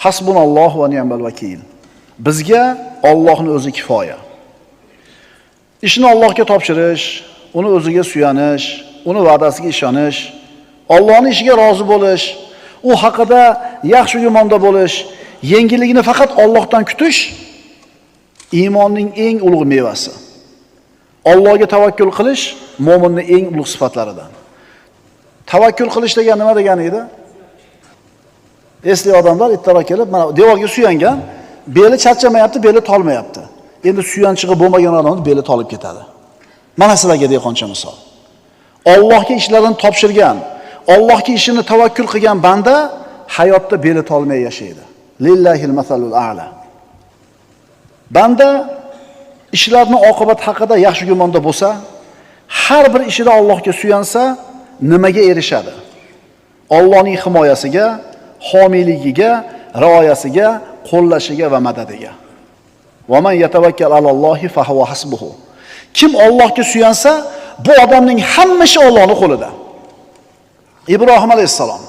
Hasbunallohu va ni'mal vakil. Bizga Allohning o'zi kifoya. Ishni Allohga topshirish, uni o'ziga suyanish, uni va'dasiga ishonish, Allohning ishiga rozi bo'lish, u haqida yaxshi gumonda bo'lish, yengilligini faqat Allohdan kutish iymonning eng ulug' mevasi. Allohga tavakkul qilish mo'minning eng ulug' sifatlaridan. Tavakkul qilish degan nima degani edi? Esli odamlar ittara kelib, mana devorga suyangan, beli charchamayapti, beli tolmayapti. Endi suyanchig'i bo'lmagan odamning beli tolib ketadi. Mana sizlarga dehqoncha misol. Allohga ishlarini topshirgan, Allohga ishini tavakkul qilgan banda hayotda beli tolmay yashaydi. Lillahil masalul a'la. Banda ishlarning oqibati haqida yaxshi gumonda bo'lsa, har bir ishida Allohga suyansa, nimaga erishadi? Allohning himoyasiga, homiyligiga, rioyasiga, qo'llashiga va madadiga. Va man yatawakkal alallohi fa huwa hasbuhu. Kim Allohga suyansa, bu odamning hamma ishi Allohning qo'lida. Ibrohim alayhisalom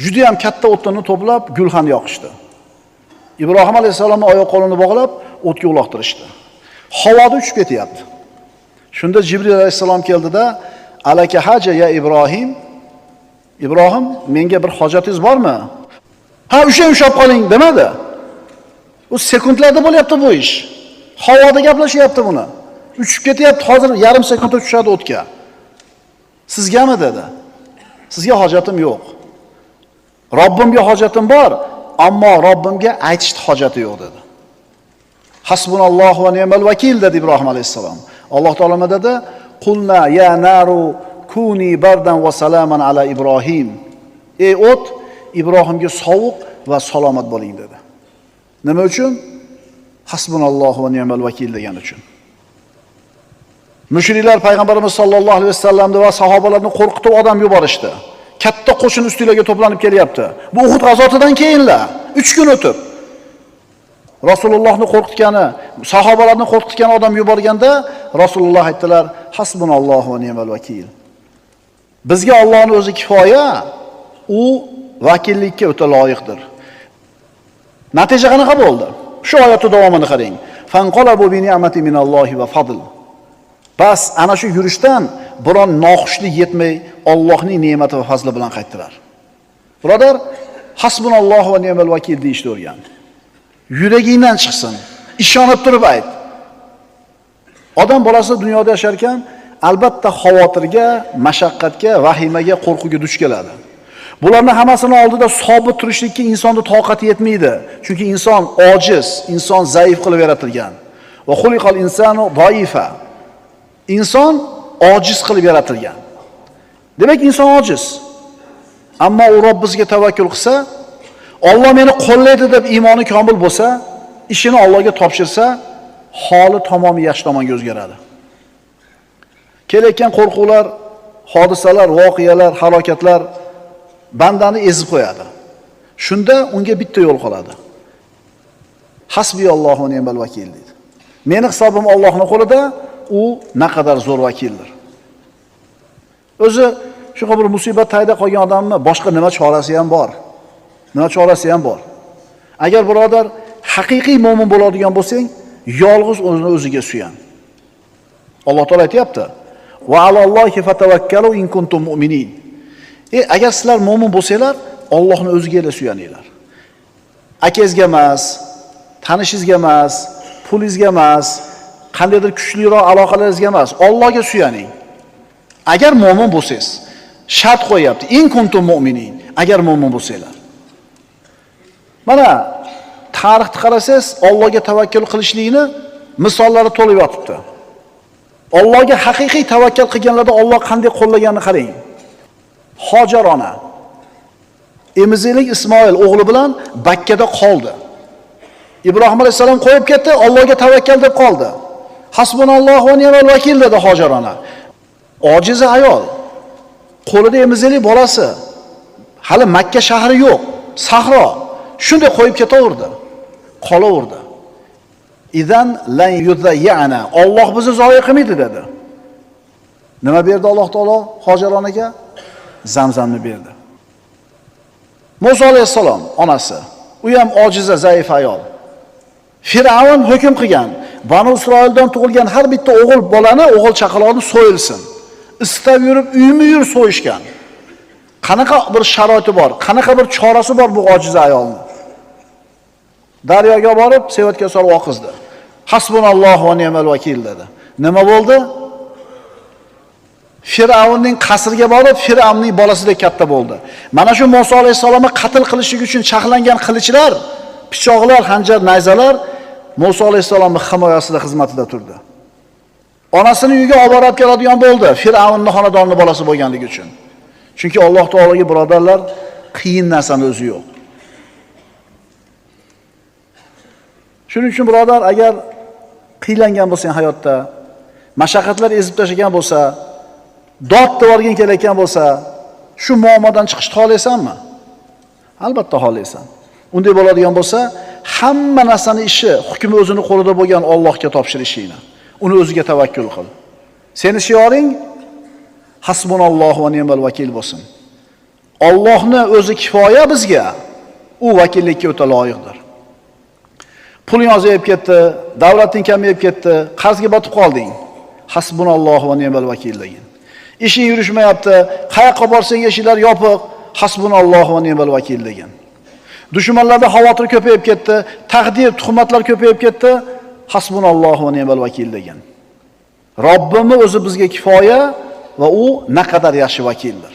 juda ham katta o'tlarni to'plab gulxan yoqishdi. Ibrohim alayhisalomning oyoq qo'lini bog'lab o'tga uloqtirishdi. Havoda uchib ketyapti. Shunda Jibril alayhisalom keldida, "Alaka haja ya Ibrohim?" Ibrohim, menga bir hojatingiz bormi? Ha, ushlab qoling demadi. U sekundlarda bo'lyapti bu ish. Havoda gaplashyapti buni. Uchib ketyapti, hozir yarim sekundda tushadi o'tga. Sizgami dedi? Sizga hojatim yo'q. Robbimga hojatim bor, ammo Robbimga aytishni hojati yo'q dedi. Hasbunallohu va ni'mal vakil dedi Ibrohim alayhisalom. Alloh taolo dedi, "Qulna ya naru kuni bardan va salaman ala Ibrohim." Ey o't, Ibrohimga sovuq va salomat bo'ling dedi. Nima uchun? Hasbunallohu va ni'mal vakil degan uchun. Mushriklar payg'ambarimiz sollallohu alayhi vasallamni va sahobalarni qo'rqitib odam yuborishdi. Katta qo'shin ustinglarga to'planib kelyapti. Bu Uhud g'azotidan keyinlar, 3 kun o'tib. Rasulullohni qo'rqitgani, sahobalarni qo'rqitgan odam yuborganda Rasululloh aytdilar: "Hasbunallohu va ni'mal vakil." Bizga Allohning o'zi kifoya, u vakillikka o'ta loyiqdir. Natija qanaqa bo'ldi? Shu oyatning davomini qarang. Fanqalabu bi ni'mati minallohi va fadl. Bas ana shu yurishdan biron noxushlik yetmay Allohning ne'mati va fazli bilan qaytdilar. Birodar, hasbunallohu va ni'mal vakil deyishni o'rgan. Yuragingdan chiqsin, ishonib turib ayt. Odam bolasi dunyoda yashar ekan, albatta xavotirga, mashaqqatga, vahimaga, qo'rquvga duch keladi. Bularning hammasini oldida sobit turishlikka insonning toqati yetmaydi. Chunki inson ojiz, inson zaif qilib yaratilgan. Va xuliqal insanu zaifa. Inson ojiz qilib yaratilgan. Demak, inson ojiz. Ammo u Robbimizga tavakkul qilsa, Alloh meni qo'llaydi deb iymoni komil bo'lsa, ishini Allohga topshirsa, holi tamomiy yaxshi tomonga o'zgaradi. Kelayotgan qo'rquvlar, hodisalar, voqealar, halokatlar bandani ezib qo'yadi. Shunda unga bitta yo'l qoladi. Hasbiyallohu va ni'mal vakil deydi. Meni hisobim Allohning qo'lida, u naqadar zo'r vakildir. O'zi shunaqa bir musibat tayda qolgan odamni boshqa nima chorasi ham bor? Nima chorasi ham bor? Agar birodar haqiqiy mo'min bo'ladigan bo'lsang, yolg'iz o'ziga suyan. Alloh taolo aytayapti: "Va alallohi fatawakkalu in kuntum mu'minin." Agar sizlar mo'min bo'lsanglar, Allohning o'ziga suyaninglar. Akangizga emas, tanishingizga emas, pulingizga emas, qandaydir kuchliroq aloqalaringizga emas, Allohga suyaning. Agar mo'min bo'lsangiz, shart qo'yapti: "In kuntum mu'minin." Agar mo'min bo'lsanglar. Mana tarixni qarasangiz, Allohga tavakkul qilishlikni misollari to'lib yotibdi. Allohga haqiqiy tavakkul qilganlarda Alloh qanday qo'llaganini qarang. Hojar ona emiziklik Ismoil o'g'li bilan Bakkada qoldi. Ibrohim alayhisalom qo'yib ketdi, Allohga tavakkal deb qoldi. Hasbunallohu va ni'mal vakil dedi Hojar ona. Ojiza ayol, qo'lida emiziklik bolasi, hali Makka shahri yo'q, sahro. Shunday qo'yib ketaverdi. Qolaverdi. Idan lan yuzayyana. Alloh bizni zoya qilmaydi dedi. Nima berdi Alloh taolo Hojar onaga? Zamzamni berdi. Musa alayhissalom onasi, u ham ojiza, zaif ayol. Firavun hukm qilgan, Banu Isroildan tug'ilgan har bitta o'g'il bolani, o'g'il chaqaloqni so'yilsin. Istab yurib, uymi-yur so'yishgan. Qanaqa bir sharoiti bor, qanaqa bir chorasi bor bu ojiza ayolni? Daryoga borib, sevatga solib oqizdi. Hasbunallohu va ni'mal vakil dedi. Nima bo'ldi? Firavunning qasriga borib, Firavunning bolasidek katta bo'ldi. Mana shu Musa alayhissalomni qatl qilishlik uchun chaqlangan qilichlar, pichoqlar, hanjar, nayzalar Musa alayhissalomning himoyasida, xizmatida turdi. Onasini uyiga olib borib keladigan bo'ldi, Firavunning xonadonining bolasi bo'lganligi uchun. Chunki Alloh taologa birodarlar, qiyin narsani o'zi yo'q. Shuning uchun birodar, agar qiylangan bo'lsang hayotda, mashaqqatlar ezib tashlagan bo'lsa, dod devorgin kelayotgan bo'lsa, shu muammodan chiqishni xohlaysanmi? Albatta xohlaysan. Unday bo'ladigan bo'lsa, hamma narsani ishi, hukmi o'zini qo'lida bo'lgan Allohga topshirishingni. Uni o'ziga tavakkul qil. Seni shioring hasbunallohu va ni'mal vakil bo'lsin. Allohni o'zi kifoya bizga, u vakillikka o'ta loyiqdir. Puling ozayib ketdi, davlating kamayib ketdi, qarzga botib qolding. Hasbunallohu va ni'mal vakil degin. Ishing yurishmayapti, qayoqqa borsang eshiklar yopiq, hasbunallohu va ni'mal vakil degin. Dushmanlarda xavotir ko'payib ketdi, taqdir, tuhmatlar ko'payib ketdi, hasbunallohu va ni'mal vakil degin. Robbimiz o'zi bizga kifoya va u naqadar yaxshi vakildir.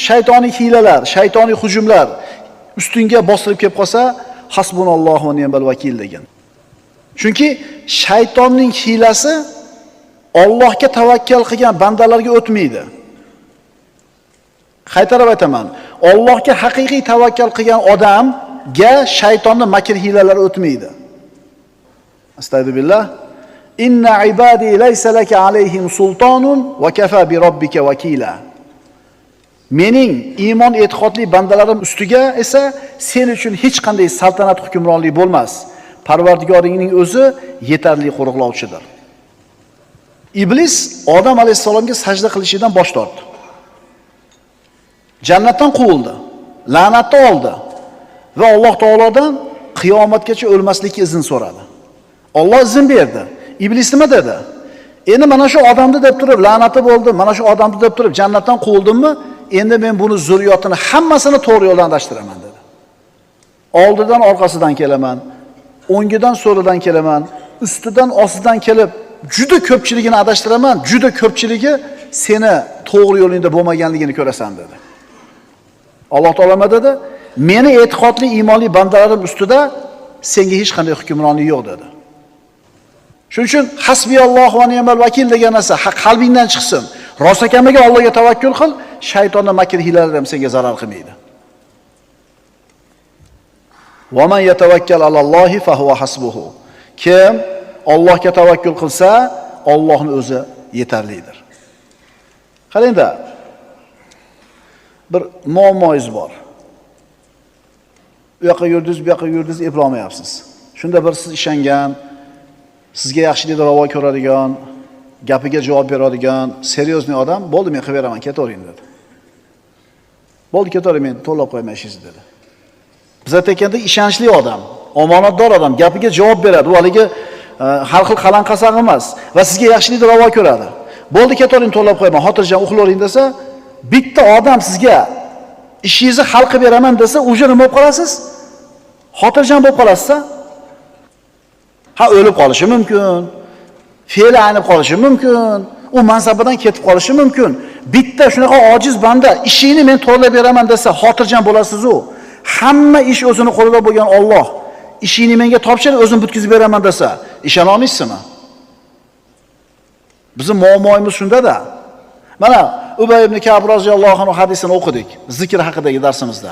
Shaytoniy hilalar, shaytoniy hujumlar ustingga bostirib kelib qolsa, hasbunallohu va ni'mal vakil degin. Chunki shaytonning hilasi Allohga tavakkal qilgan bandalarga o'tmaydi. Qaytarib aytaman, Allohga haqiqiy tavakkal qilgan odamga shaytonning makr hilalari o'tmaydi. Astagfirullah. Inna ibadi laysa laka alayhim sultonun va kafa bi robbika vakila. Mening iymon e'tiqodli bandalarim ustiga esa sen uchun hech qanday saltanat hukmronlik bo'lmas. Parvardigoringning o'zi yetarli qo'riqlovchidir. Iblis Odam alayhisalomga sajda qilishidan bosh tortdi. Jannatdan quvildi, la'natni oldi va Alloh taolodan qiyomatgacha o'lmaslikka izn so'radi. Alloh izn berdi. Iblis nima dedi? Endi mana shu odamni deb turib la'nati bo'ldi, mana shu odamni deb turib jannatdan quvildimmi? Endi men buni zurriyotini hammasini to'g'ri yo'ldan adashtiraman dedi. Oldidan orqasidan kelaman, o'ngidan so'lidan kelaman, ustidan ostidan kelib juda ko'pchiligini adashtiraman, juda ko'pchiligi seni to'g'ri yo'lingda bo'lmaganligini ko'rasan dedi. Alloh taolo nima dedi? Meni e'tiqodli iymonli bandalarim ustida senga hech qanday hukmronlik yo'q dedi. Shuning uchun hasbiyallohu va ni'mal vakil degan narsa qalbingdan chiqsin. Rostakamiga Allohga tavakkul qil, shaytonning makr hilalari ham senga zarar qilmaydi. Va man yatawakkal alallohi fa huwa hasbuhu. Kim Allohga tavakkul qilsa, Allohning o'zi yetarlidir. Qarangda, bir muammoingiz bor. Bu yoqqa yurdingiz, bu yoqqa yurdingiz, eplolmayapsiz. Shunda bir siz ishongan, sizga yaxshilikni ravo ko'radigan, gapiga javob beradigan, seryozni odam, bo'ldi men qilib beraman, ketavering dedi. Bo'ldi, ketavering, men to'lab qo'yman ishingizni dedi. Biz aytganda ishonchli odam, omonatdor odam, gapiga javob beradi. U haligi har xil qalanqasaq emas va sizga yaxshilikni ravo ko'radi. Bo'ldi, ketavering, to'lab qo'yman, xotirjam uxlavering desa, bitta odam sizga ishingizni hal qilib beraman desa, o'sha nima bo'lib qolasiz? Xotirjam bo'lib qolasiz. Ha, o'lib qolishi mumkin, fe'li aynib qolishi mumkin, u mansabidan ketib qolishi mumkin. Bitta shunaqa ojiz banda ishingni men to'g'rilab beraman desa, xotirjam bo'lasiz-ku. Hamma ish o'zini qo'lida bo'lgan Alloh ishingni menga topshir, o'zim bitkizib beraman desa, ishona olmaysizmi? Bizning muammoimiz shunda-da. Mana Ubay ibn Ka'b roziyallohu anhu hadisini o'qidik, zikr haqidagi darsimizda.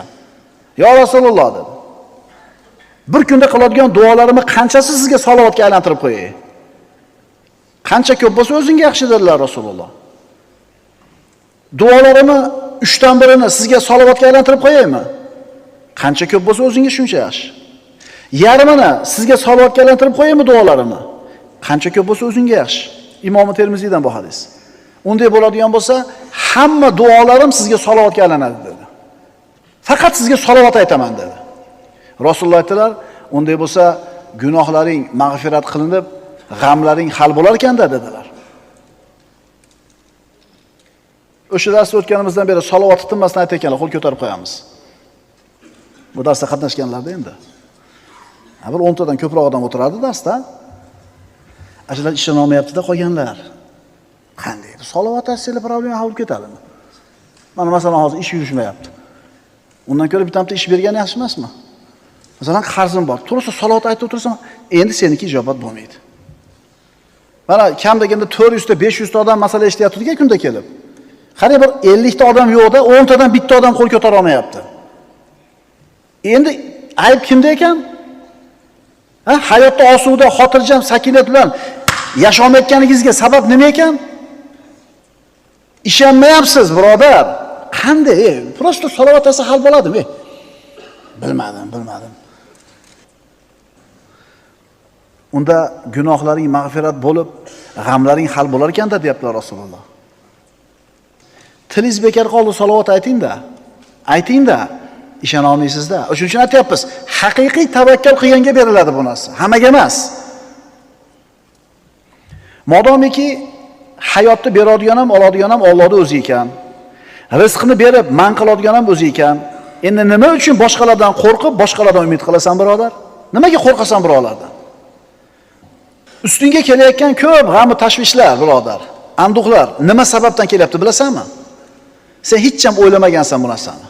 Ya Rasululloh dedi. Bir kunda qiladigan duolarimni qanchasi sizga salovatga aylantirib qo'yay? Qancha ko'p bo'lsa o'zingga yaxshi dedilar Rasululloh. Duolarimni 3 dan birini sizga salovatga aylantirib qo'yaymi? Qancha ko'p bo'lsa o'zingga shuncha yaxshi. Yarmini sizga salovatga aylantirib qo'yaymi duolarimni? Qancha ko'p bo'lsa o'zingga yaxshi. Imom Termiziydan bu hadis. Unday bo'ladigan bo'lsa, hamma duolarim sizga salovatga aylanadi dedi. Faqat sizga salovat aytaman dedi. Rasululloh aytdilar, unday bo'lsa gunohlaring mag'firat qilinib, g'amlaring hal bo'lar ekan-da dedilar. O'sha darsda o'tganimizdan beri salovat tinmasdan aytayotganlar, qo'l ko'tarib qo'yamiz. Bu darsda qatnashganlarda endi. Bir 10 tadan ko'proq odam o'tiradi darsda. Ajlar ishon olmayapti-da qolganlar. Qanday? Salovat aytsanglar problema hal bo'lib ketadimi? Mana masalan hozir ish yurishmayapti. Undan ko'ra bitta ish bergani yaxshi emasmi? Masalan, qarzim bor. To'g'risi salovat aytib o'tirsam, endi seniki ijobat bo'lmaydi. Mana kam deganda 400 ta 500 ta odam masala eshityapti-ku kunda kelib. Qarang, bir 50 ta odam yo'qda, 10 tadan bitta odam qo'l ko'tara olmayapti. Endi ayb kimda ekan? Hayotda osuda, xotirjam, sakinat bilan yashamayotganingizga sabab nima ekan? Ishonmayapsiz, birodar. Qanday? Prosta salovat aytsa hal bo'ladimi? Bilmadim. Unda gunohlaring mag'firat bo'lib, g'amlaring hal bo'lar ekan-da deyaptilar Rasululloh. Tilingiz bekor qoldi, salovat ayting-da. Ayting-da. Ishona olmaysizda. Shuning uchun aytyapmiz, haqiqiy tavakkal qilganga beriladi bu narsa, hammaga emas. Modomiki hayotni beradigan ham, oladigan ham Allohning o'zi ekan. Rizqni berib, man qiladigan ham o'zi ekan. Endi nima uchun boshqalardan qo'rqib, boshqalardan umid qilasan, birodar? Nimaga qo'rqasan birodardan? Ustingga kelayotgan ko'p g'am va tashvishlar, birodar. Anduqlar nima sababdan kelyapti bilasanmi? Sen hech ham o'ylamagansan bu narsani.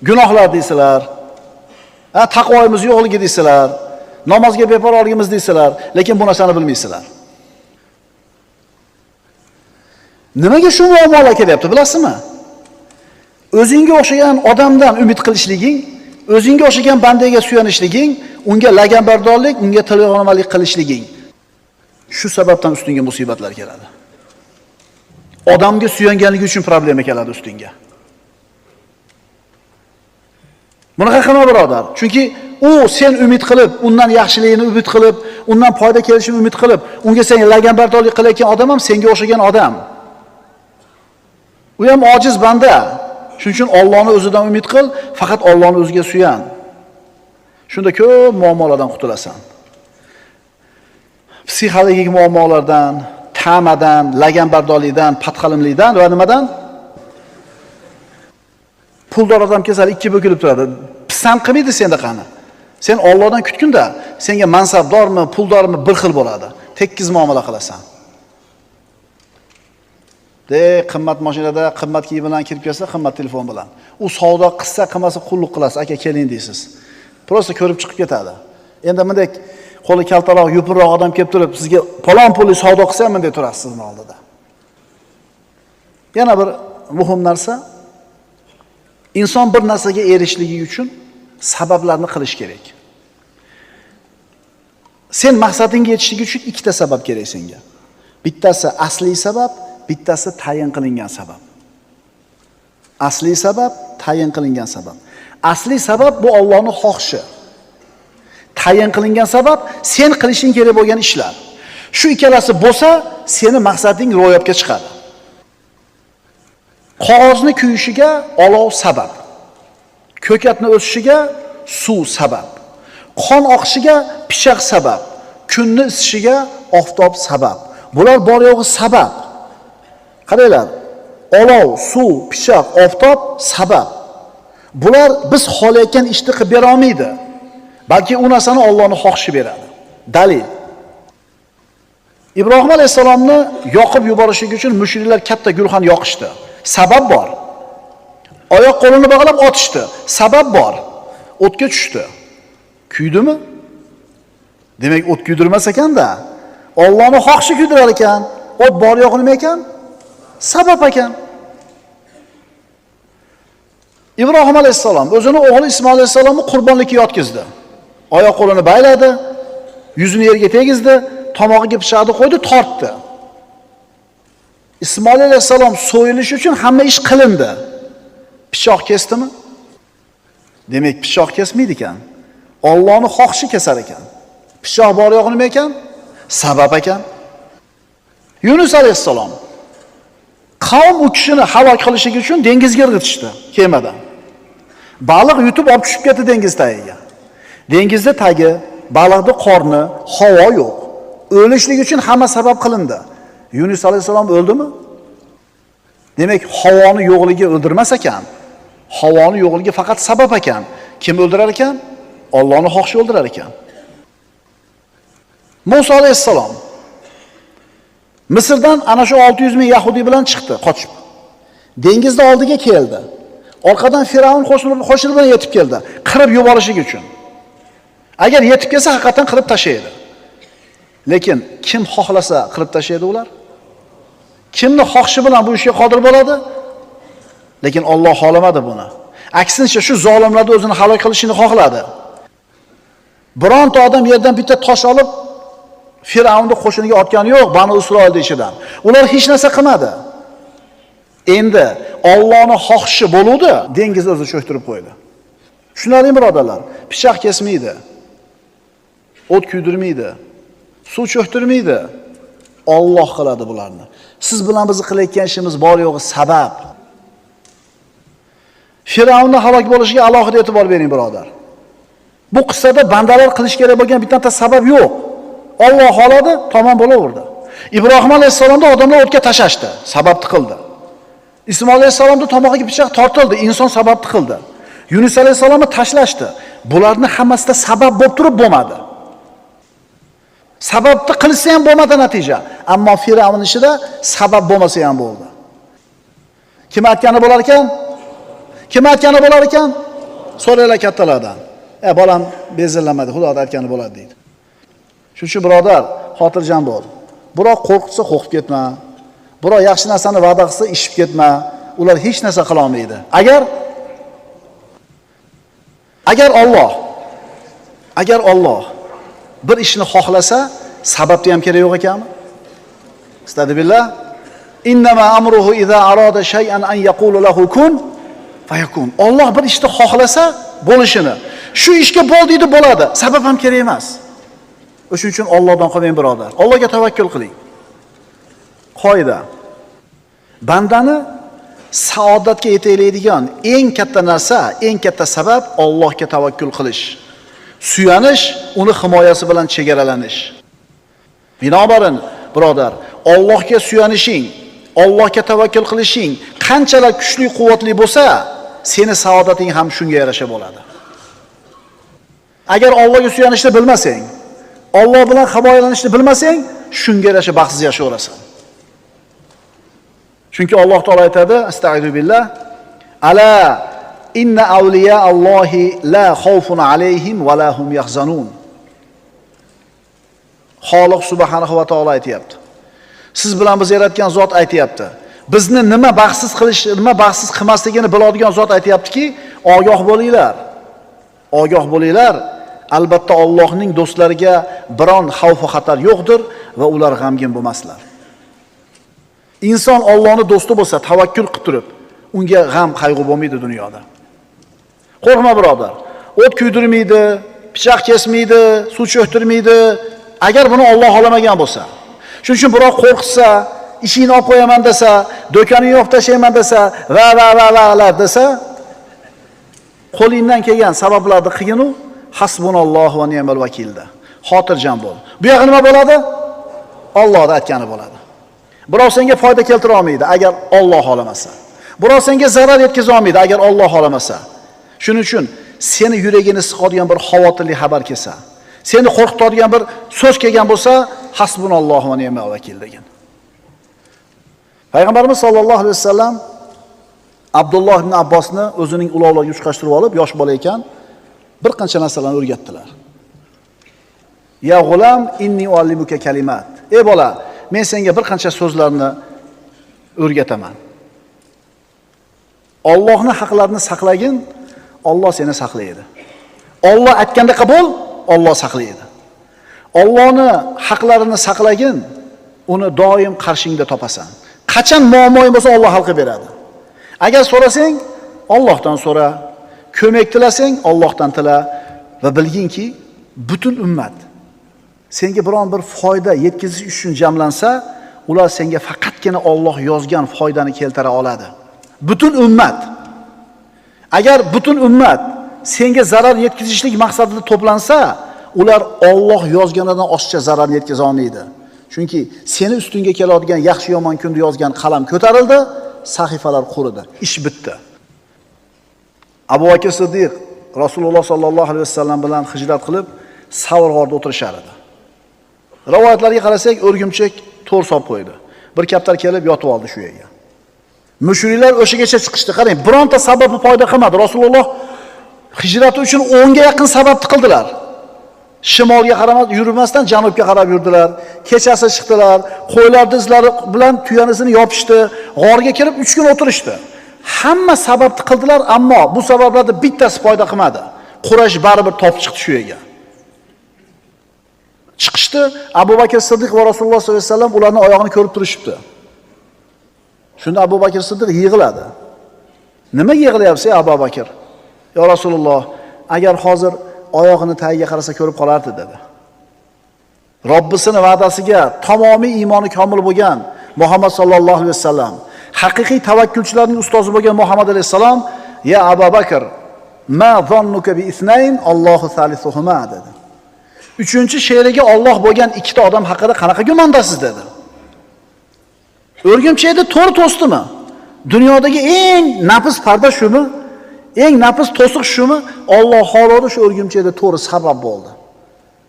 Gunohlar deysilar, taqvoyimiz yo'qligi deysilar, namozga beparorligimiz deysilar, lekin bu narsani bilmaysizlar. Nimaga shu muammolar kelyapti bilasizmi? O'zingga o'xshagan odamdan umid qilishliging, o'zingga o'xshagan bandaga suyanishliging, unga laganbardorlik, unga tilg'onamalik qilishliging. Shu sababdan ustingga musibatlar keladi. Odamga suyanganligi uchun problema keladi ustingga. Bunaqa qilma birodar. Chunki u sen umid qilib, undan yaxshiligini umid qilib, undan foyda kelishini umid qilib, unga sen laganbardorlik qilayotgan odam ham senga o'xshagan odam. U ham ojiz banda. Shuning uchun Allohni o'zidan umid qil, faqat Allohni o'ziga suyan. Shunda ko'p muammolardan qutulasan. Psixologik muammolardan, ta'madan, laganbardorlikdan, patqalimlikdan va nimadan? Puldor odam kasal ikki bo'kilib turadi. Pisand qilmaydi senda qani. Sen Allohdan kutgunda, senga mansabdormi, puldormi bir xil bo'ladi. Tekkiz muomala qilasan. Qimmat mashinada, qimmat kiyim bilan kirib kelsa, qimmat telefon bilan. U savdo qilsa, qilmasa qulluq qilasiz, aka keling deysiz. Prosta ko'rib chiqib ketadi. Endi bunday qo'li kaltaroq, yupurroq odam kelib turib, sizga palon pulli savdo qilsa ham bunday turasiz sizning oldida. Yana bir muhim narsa, inson bir narsaga erishishligi uchun sabablarni qilish kerak. Sen maqsadingga yetishligi uchun ikkita sabab kerak senga. Bittasi asliy sabab, bittasi tayin qilingan sabab. Asliy sabab, tayin qilingan sabab. Asliy sabab bu Allohning xohishi. Tayin qilingan sabab sen qilishing kerak bo'lgan ishlar. Shu ikkalasi bo'lsa, seni maqsading ro'yobga chiqadi. Qog'ozni kuyishiga olov sabab. Ko'katni o'sishiga suv sabab. Qon oqishiga pichoq sabab. Kunni isishiga oftob sabab. Bular bor yo'g'i sabab. Qaranglar. Olov, suv, pichoq, oftob sabab. Bular biz xohlayotgan ishni qilib bera olmaydi. Balki u narsani Allohning xohishi beradi. Dalil. Ibrohim alayhisalomni yoqib yuborishligi uchun mushriklar katta gulxan yoqishdi. Sabab bor. Oyoq qo'lini bog'lab otishdi. Sabab bor. O'tga tushdi. Kuydimi? Demak, o't kuydirmas ekanda, Allohning xohishi kuydirar ekan. O't bor yo'q nima ekan? Sabab ekan. Ibrohim alayhisalom o'zini o'g'li Ismoil alayhisalomni qurbonlikka yotkizdi. Oyoq qo'lini bayladi, yuzini yerga tegizdi, tomog'iga pichoqni qo'ydi, tortdi. Ismoil alayhisalom so'yilishi uchun hamma ish qilindi. Pichoq kesdimi? Demak, pichoq kesmaydi ekan. Allohning xohishi kesar ekan. Pichoq bor yo'q nima ekan? Sabab ekan. Yunus alayhisalom qavm u kishini halok qilishligi uchun dengizga irg'itishdi kemadan. Baliq yutib olib tushib ketdi dengiz tagiga. Dengizda tagi, baliqning qorni, havo yo'q. O'lishlik uchun hamma sabab qilindi. Yunus alayhisalom o'ldimi? Demak, havoni yo'qligi o'ldirmas ekan. Havoni yo'qligi faqat sabab ekan. Kim o'ldirar ekan? Allohning xohishi o'ldirar ekan. Musa alayhisalom Misrdan ana shu 600 ming Yahudi bilan chiqdi, qochib. Dengizning oldiga keldi. Orqadan Firavun qo'shini bilan yetib keldi, qirib yuborishlik uchun. Agar yetib kelsa, haqiqatan qirib tashlaydi. Lekin kim xohlasa qirib tashlaydi ular? Kimni xohishi bilan bu ishga qodir bo'ladi? Lekin Alloh xohlamadi buni. Aksincha shu zolimlarni o'zini halok qilishini xohladi. Bironta odam yerdan bitta tosh olib Firavunning qo'shiniga otgani yo'q, Banu Isroil ichidan. Ular hech narsa qilmadi. Endi Allohning xohishi bo'ludi, dengiz o'zi cho'ktirib qo'ydi. Tushunarlimi birodarlar? Pichoq kesmaydi. O't kuydirmaydi. Suv cho'ktirmaydi. Alloh qiladi bularni. Siz bilan bizni qilayotgan ishimiz bor yo'g'i sabab. Firavunning halok bo'lishiga alohida e'tibor bering, birodar. Bu qissada bandalar qilish kerak bo'lgan bitta sabab yo'q. Alloh xoladi, tamom bo'laverdi. Ibrohim alayhisalomni odamlar o'tga tashashdi, sababni qildi. Ismoil alayhisalomning tomog'iga pichoq tortildi, inson sababni qildi. Yunus alayhisalomni tashlashdi. Bularning hammasida sabab bo'lib turib bo'lmadi. Sababni qilsa ham bo'lmadi natija. Ammo Firavun ishida sabab bo'lmasa ham bo'ldi. Kim aytgani bo'lar ekan? Kim aytgani bo'lar ekan? So'raylar kattalardan. Bolam bezillamadi, Xudo aytgani bo'ladi deydi. Shuning uchun birodar, xotirjam bo'l. Biroq qo'rqitsa qo'rqib ketma. Biroq yaxshi narsani va'da qilsa ishib ketma. Ular hech narsa qila olmaydi. Agar Alloh bir ishni xohlasa, sababni ham kerak yo'q ekanmi? Astagfirullah. Innama amruhu iza arada shay'an an yaqulu lahu kun fayakun. Alloh bir ishni xohlasa, bo'lishini. Shu ishga bo'l deydi, bo'ladi. Sabab ham kerak emas. O'shuning uchun Allohdan qolmang birodar. Allohga tavakkul qiling. Qoida. Bandani saodatga yetaklaydigan eng katta narsa, eng katta sabab Allohga tavakkul qilish. Suyanish, uni himoyasi bilan chegaralanish. Binobarin, birodar, Allohga suyanishing, Allohga tavakkul qilishing qanchalar kuchli, quvvatli bo'lsa, seni saodating ham shunga yarasha bo'ladi. Agar Allohga suyanishni bilmasang, Alloh bilan himoyalanishni bilmasang, shunga yarasha baxtsiz yashayverasan. Chunki Alloh taolo aytadi, astagfiru billah, ala inna awliya Allohi la xawfun alayhim va la hum yahzanun. Xoliq subhanahu va taolo aytayapti. Siz bilan biz yaratgan zot aytayapti. Bizni nima baxtsiz qilish, nima baxtsiz qilmasligini biladigan zot aytayaptiki, ogoh bo'linglar. Ogoh bo'linglar. Albatta Allohning do'stlariga biron xavf va xatar yo'qdir va ular g'amgin bo'lmaslar. Inson Allohning do'sti bo'lsa, tavakkul qilib turib, unga g'am, qayg'u bo'lmaydi dunyoda. Qo'rqma birodar. O't kuydirmaydi, pichoq kesmaydi, suv cho'ktirmaydi. Agar buni Alloh xolamagan bo'lsa. Shuning uchun biroq qo'rqsa, ishingni olib qo'yaman desa, do'koningni yopib tashlayman desa, va desa, qo'lingdan kelgan sabablarni qilginu, hasbunallohu va ni'mal vakilda. Xotirjam bo'l. Bu yoq nima bo'ladi? Allohning aytgani bo'ladi. Birov senga foyda keltira olmaydi agar Alloh xolamasa. Birov senga zarar yetkaza olmaydi agar Alloh xolamasa. Shuning uchun seni yuragini siqadigan bir xavotirli xabar kelsa, seni qo'rqitadigan bir so'z kelgan bo'lsa, hasbunallohu va ni'mal vakil degan. Payg'ambarimiz sollallohu alayhi vasallam Abdulloh ibn Abbosni o'zining ulovlariga yutqaztirib olib, yosh bola ekan, bir qancha narsalarni o'rgatdilar. Ya g'ulam, inni uallimuka kalimat. Ey bola, men senga bir qancha so'zlarni o'rgataman. Allohning haqlarini saqlagin, Alloh seni saqlaydi. Alloh aytganda qabul, Alloh saqlaydi. Allohning haqlarini saqlagin, uni doim qarshingda topasan. Qachon muammoing bo'lsa Alloh hal qilib beradi. Agar so'rasang, Allohdan so'ra, ko'mak tilasang, Allohdan tila va bilginki, butun ummat senga biron bir foyda yetkazish uchun jamlansa, ular senga faqatgina Alloh yozgan foydani keltira oladi. Butun ummat. Agar butun ummat senga zarar yetkazishlik maqsadida to'plansa, ular Alloh yozganidan oshiqcha zarar yetkaza olmaydi. Chunki seni ustingga keladigan yaxshi yomon kunni yozgan qalam ko'tarildi, sahifalar quridi, ish bitdi. Abu Bakr Siddiq Rasululloh sallallohu alayhi vasallam bilan hijrat qilib, Savr g'orida o'tirishar edi. Rivoyatlarga qarasak, o'rgimchak to'r solib qo'ydi. Bir kaptar kelib yotib oldi shu yerga. Mushriklar o'shagacha chiqishdi. Qarang, bironta sababni foyda qilmadi. Rasululloh hijrati uchun 10 ga yaqin sababni qildilar. Shimolga qaramay yurmasdan janubga qarab yurdilar. Kechasi chiqdilar, qo'ylarning izlari bilan tuyanisini yopishdi, g'orga kirib 3 kun o'tirishdi. Hamma sababni qildilar, ammo bu sabablarning bittasi foyda qilmadi. Quraysh baribir topib chiqdi shu yerga. Chiqishdi, Abu Bakr Siddiq va Rasululloh sollallohu alayhi vasallam ularning oyog'ini ko'rib turishibdi. Shunda Abu Bakr Siddiq yig'iladi. Nima yig'layapsiz, Abu Bakr? Ya Rasululloh, agar hozir oyog'ini tagiga qarasa ko'rib qolardi dedi. Robbisini va'dasiga tamomiy iymoni komil bo'lgan Muhammad sallallohu alayhi vasallam, haqiqiy tavakkulchilarning ustozi bo'lgan Muhammad alayhisalom, "Ya Abu Bakr, ma zannuka bi ithnayn, Allohu salisuhuma" dedi. Uchinchi she'riga Alloh bo'lgan ikkita odam haqida qanaqa gumondasiz dedi. O'rgimchakda to'ri to'sdimi? Dunyodagi eng nafis parda shumi? Eng nafis to'siq shumi? Alloh xolodi shu o'rgimchakda to'ri sabab bo'ldi.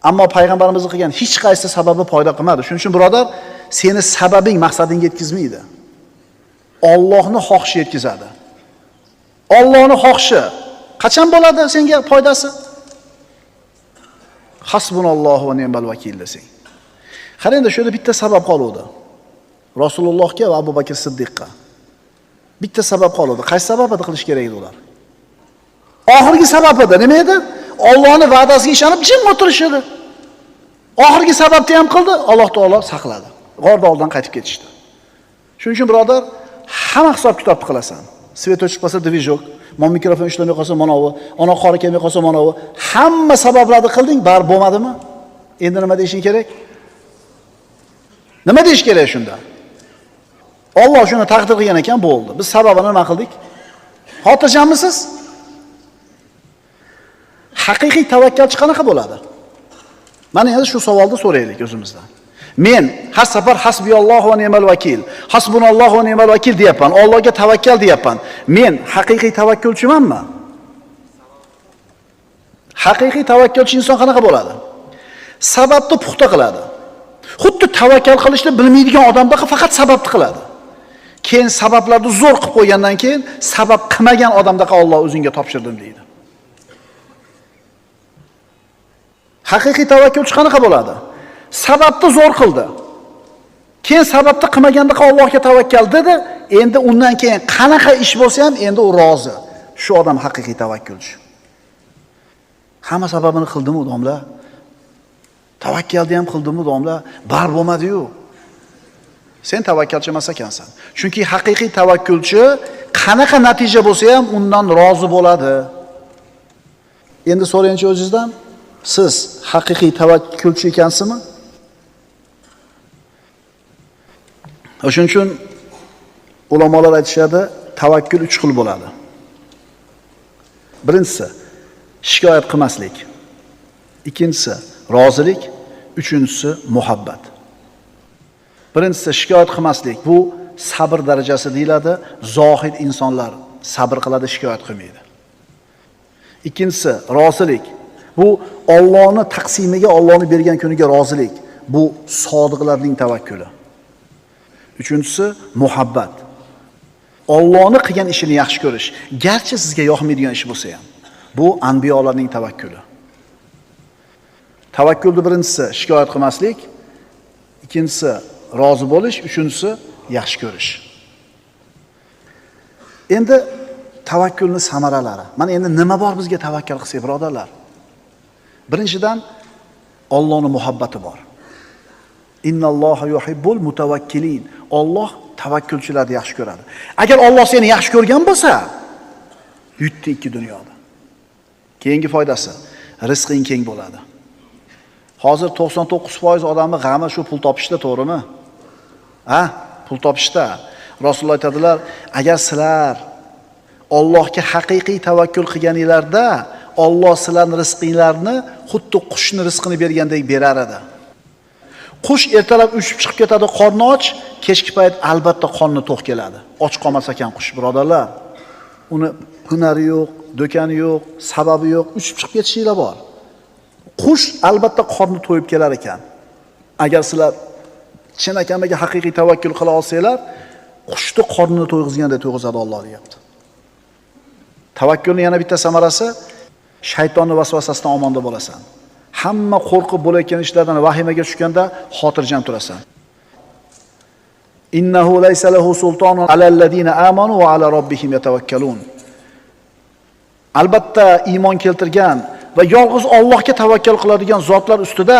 Ammo payg'ambarimiz qilgan hech qaysi sababi foyda qilmadi. Shuning uchun birodar, seni sababing maqsadingga yetkazmaydi. Allohning xohishi yetkazadi. Allohning xohishi qachon bo'ladi senga foydasi? Hasbunallohu va ni'mal vakil desang. Qarang, shu yerda bitta sabab qoluvdi. Rasulullohga va Abu Bakr Siddiqqa bitta sabab qoluvdi. Qaysi sababni qilish kerak edi ular? Oxirgi sabab edi. Nima edi? Allohning va'dasiga ishonib jim o'tirish edi. Oxirgi sababni ham qildi, Alloh taolo saqladi. G'orda oldan qaytib ketishdi. Shuning uchun birodar, hamma hisob-kitobni qilasan. Svet o'chib qolsa dvijok, mikrofon ishlamay qolsa manavi, ona qori kelmay qolsa manavi, hamma sabablarni qilding, bar bo'lmadimi? Endi nima deyishing kerak? Nima deyish kerak shunda? Alloh shuni taqdir qilgan ekan, bo'ldi. Biz sababini nima qildik? Xotirjamisiz? Haqiqiy tavakkalchi qanaqa bo'ladi? Mana endi shu savolni so'raylik o'zimizdan. Men har safar hasbiyallohu va ni'mal vakil, hasbunallohu va ni'mal vakil deyapman, Allohga tavakkal deyapman. Men haqiqiy tavakkulchimanmi? Haqiqiy tavakkalchi inson qanaqa bo'ladi? Sababni puxta qiladi. Xuddi tavakkal qilishni bilmaydigan odamdaqa faqat sababni qiladi. Keyin sabablarni zo'r qilib qo'ygandan keyin sabab qilmagan odamdaqa Alloh o'zingga topshirdim deydi. Haqiqiy tavakkulchi qanaqa bo'ladi? Sababni zo'r qildi. Keyin sababni qilmaganda Allohga tavakkal dedi. Endi undan keyin qanaqa ish bo'lsa ham endi u rozi. Shu odam haqiqiy tavakkulchi. Hamma sababini qildimi domla? Tavakkalni ham qildimi domla? Bar bo'lmadi-yu. Sen tavakkalchi emas ekansan. Chunki haqiqiy tavakkulchi qanaqa natija bo'lsa ham undan rozi bo'ladi. Endi so'rayinchi o'zingizdan, siz haqiqiy tavakkulchi ekansizmi? Shuning uchun ulamolar aytishadi, tavakkul 3 xil bo'ladi. Birinchisi shikoyat qilmaslik. Ikkinchisi rozilik, uchinchisi muhabbat. Birinchisi shikoyat qilmaslik. Bu sabr darajasi deyiladi. Zohid insonlar sabr qiladi, shikoyat qilmaydi. Ikkinchisi rozilik. Bu Allohning taqsimiga, Allohning bergan kuniga rozilik. Bu sodiqlarning tavakkuli. Uchinchisi muhabbat. Allohning qilgan ishini yaxshi ko'rish, garchi sizga yoqmaydigan ish bo'lsa ham. Bu anbiyolarning tavakkuli. Tavakkulning birinchisi shikoyat qilmaslik, ikkinchisi rozi bo'lish, uchinchisi yaxshi ko'rish. Endi tavakkulning samaralari. Mana endi nima bor bizga tavakkal qilsak, birodarlar? Birinchidan Allohning muhabbati bor. Innalloha yuhibbul mutawakkilin. Alloh tavakkulchilarni yaxshi ko'radi. Agar Alloh seni yaxshi ko'rgan bo'lsa, yutdi ikki dunyoda. Keyingi foydasi, rizqing keng bo'ladi. Hozir 99% odamning g'ami shu pul topishda, to'g'rimi? Pul topishda. Rasululloh aytadilar, agar sizlar Allohga haqiqiy tavakkul qilganinglarda Alloh sizlarning rizqinglarni xuddi qushni rizqini bergandek berar edi. Qush ertalab uchib chiqib ketadi, qorni och, kechki payt albatta qorni to'q keladi. Och qolmas ekan qush, birodarlar. Uni hunari yo'q, do'koni yo'q, sababi yo'q, uchib chiqib ketishinglar bor. Qush albatta qorni to'yib kelar ekan. Agar sizlar chin akamaga haqiqiy tavakkul qila olsanglar, qushni qornini to'yg'izganda to'yg'izadi Alloh deyapti. Tavakkulning yana bitta samarasi shaytonning vasvasasidan omonda bo'lasan. Hamma qo'rqib bo'layotgan ishlardan vahimaga tushganda xotirjam turasan. Innahu laysa lahu sultonun alal ladina amanu va ala robbihim yatawakkalun. Albatta iymon keltirgan va yolg'iz Allohga tavakkal qiladigan zotlar ustida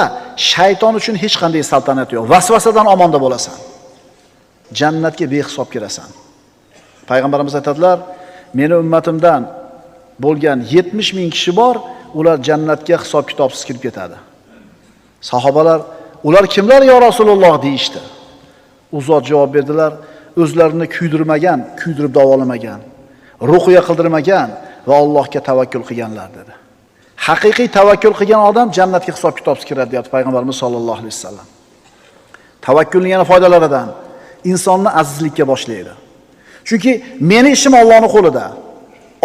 shayton uchun hech qanday saltanat yo'q. Vasvasadan omonda bo'lasan. Jannatga behisob kirasan. Payg'ambarimiz aytadilar, meni ummatimdan bo'lgan 70 ming kishi bor, ular jannatga hisob kitobsiz kirib ketadi. Sahobalar, ular kimlar yo Rasululloh deyishdi. U zot javob berdilar, o'zlarini kuydirmagan, kuydirib davolamagan, ruhiya qildirmagan va Allohga tavakkul qilganlar dedi. Haqiqiy tavakkul qilgan odam jannatga hisob kitobsiz kiradi deyapti payg'ambarimiz sollallohu alayhi vasallam. Tavakkulning yana foydalaridan insonni azizlikka boshlaydi. Chunki meni ishim Allohning qo'lida.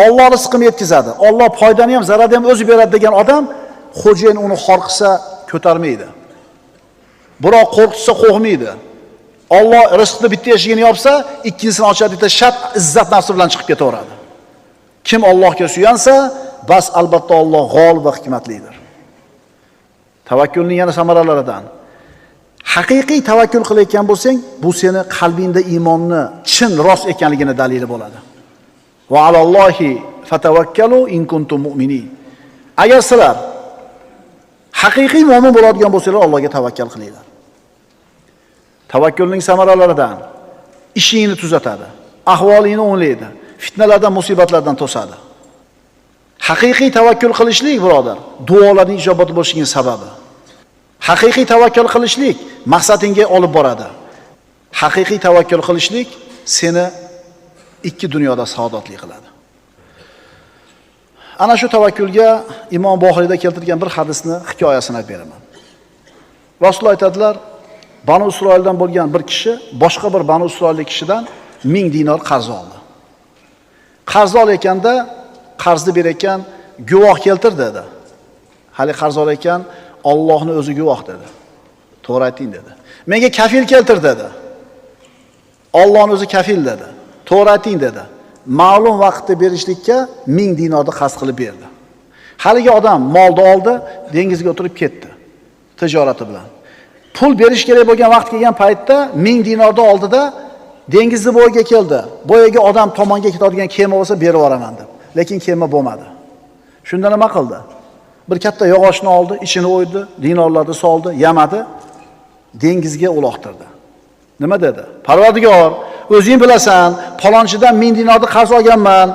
Alloh rizqimni yetkazadi. Alloh foydani ham, zararni ham o'zi beradi degan odam xo'jayin uni xor qilsa ko'tarmaydi. Biroq qo'rqitsa qo'rqmaydi. Alloh rizqni bitta eshigini yopsa, ikkinchisini ochadi deb shat izzat nafsi bilan chiqib ketaveradi. Kim Allohga suyansa, bas albatta Alloh g'olib va hikmatlidir. Tavakkulning yana samaralaridan haqiqiy tavakkul qilayotgan bo'lsang, bu seni qalbingda iymonni chin rost ekanligini dalili bo'ladi. Va alallohi fatawakkalu in kuntum mu'minin. Agar sizlar haqiqiy mu'min bo'ladigan bo'lsanglar, Allohga tavakkal qilinglar. Tavakkulning samaralaridan ishingni tuzatadi, ahvolingni o'nglaydi, fitnalardan, musibatlardan to'sadi. Haqiqiy tavakkul qilishlik, birodar, duolarning ijobat bo'lishining sababi. Haqiqiy tavakkul qilishlik maqsadingga olib boradi. Haqiqiy tavakkul qilishlik seni ikki dunyoda saodatli qiladi. Ana shu tavakkulga Imom Buxoriyda keltirgan bir hadisni hikoyasini aytib beraman. Rasululloh aytadilar, Banu Isroildan bo'lgan bir kishi boshqa bir Banu Isroillik kishidan 1000 dinor qarz oldi. Qarz olayotganda qarzni berayotgan guvoh keltir dedi. Hali qarz olayotgan Allohning o'zi guvoh dedi. To'g'ri ayting dedi. Menga kafil keltir dedi. Allohning o'zi kafil dedi. To'g'ri ayting dedi. Ma'lum vaqtda berishlikka 1000 dinorni qarz qilib berdi. Haligi odam molni oldi, dengizga o'tirib ketdi. Tijorati bilan. Pul berish kerak bo'lgan vaqt kelgan paytda 1000 dinorni oldida dengizni bo'yiga keldi. Boyaga odam tomonga ketadigan kema bo'lsa berib yuboraman deb. Lekin kema bo'lmadi. Shunda nima qildi? Bir katta yog'ochni oldi, ichini o'ydi, dinorlarni soldi, yamadi, dengizga uloqtirdi. Nima dedi? Parvardigor, o'zing bilasan, palonchidan 1000 dinorni qarz olganman.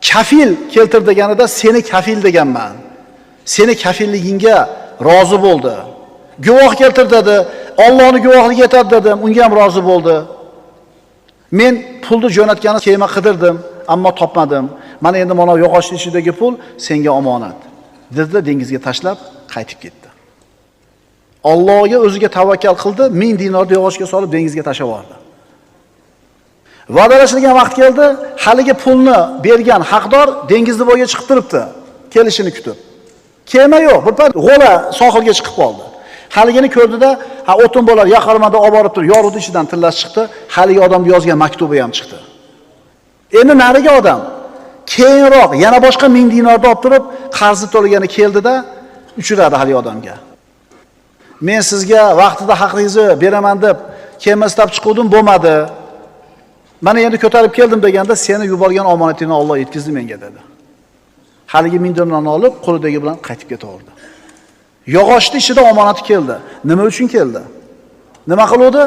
Kafil keltir deganida seni kafil deganman. Seni kafilligingga rozi bo'ldi. Guvoh keltir dedi. Allohning guvohligi yetadi dedim, unga ham rozi bo'ldi. Men pulni jo'natgani kema qidirdim, ammo topmadim. Mana endi mana yog'ochning ichidagi pul senga omonat. Dedi, dengizga tashlab qaytib ketdi. Allohga o'ziga tavakkal qildi, 1000 dinorni yog'ochga solib dengizga tashlab yubordi. Va'dalashilgan vaqt keldi, haligi pulni bergan haqdor dengizni bo'yiga chiqib turibdi, kelishini kutib. Kema yo'q, bir payt g'o'la sohilga chiqib qoldi. Haligini ko'rdida, ha o'tin bo'lar, yaqarmada olib borib turib, yorug'ning ichidan tillash chiqdi, haligi odamga yozgan maktubi ham chiqdi. Endi nariga odam keyinroq yana boshqa 1000 dinorni olib turib, qarzni to'lagani keldida uchradi haligi odamga. Men sizga vaqtida haqingizni beraman deb kema istab chiquvdim, bo'lmadi. Mana endi ko'tarib keldim deganda, seni yuborgan omonatingni Alloh yetkazdi menga dedi. Haligi 1000 dinorni olib, qo'lidagi bilan qaytib ketaverdi. Yog'ochning ichida omonati keldi. Nima uchun keldi? Nima qiluvdi?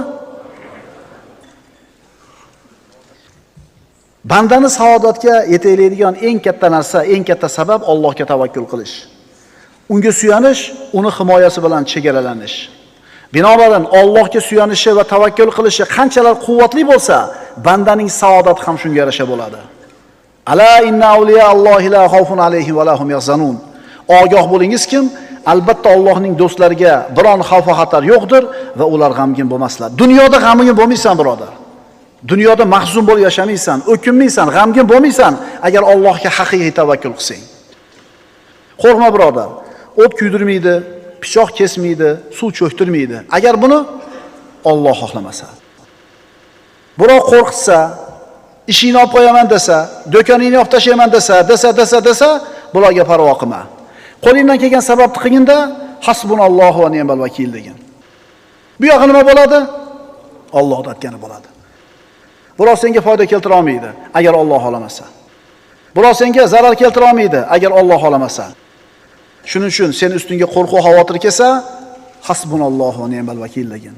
Bandani saodatga yetaklaydigan eng katta narsa, eng katta sabab Allohga tavakkul qilish. Unga suyanish, uni himoyasi bilan chegaralanish. Binobarin Allohga suyanishi va tavakkul qilishi qanchalar quvvatli bo'lsa, bandaning saodati ham shunga yarasha bo'ladi. Ala inna awliya Allohi la xawfun alayhim va lahum yahzanun. Ogoh bo'lingiz kim? Albatta Allohning do'stlariga biron xavf va xatar yo'qdir va ular g'amgin bo'lmaslar. Dunyoda g'amgin bo'lmaysan, birodar. Dunyoda mahzun bo'lib yashamaysan, o'kinmaysan, g'amgin bo'lmaysan agar Allohga haqiqiy tavakkul qilsang. Qo'rqma, birodar. O't kuydirmaydi, pichoq kesmaydi, suv cho'ktirmaydi. Agar buni Alloh xohlamasa. Biroq qo'rqitsa, ishingni olib qo'yaman desa, do'koningni olib tashlayman desa, bularga parvo qilma. Qo'lingdan kelgan sababni qilginda hasbunallohu va ni'mal vakil degan. Bu yo'q nima bo'ladi? Alloh aytgani bo'ladi. Biroq senga foyda keltira olmaydi agar Alloh xohlamasa. Biroq senga zarar keltira olmaydi agar Alloh xohlamasa. Shuning uchun sen ustingga qo'rquv xavotir kelsa, hasbunallohu va ni'mal vakil degan.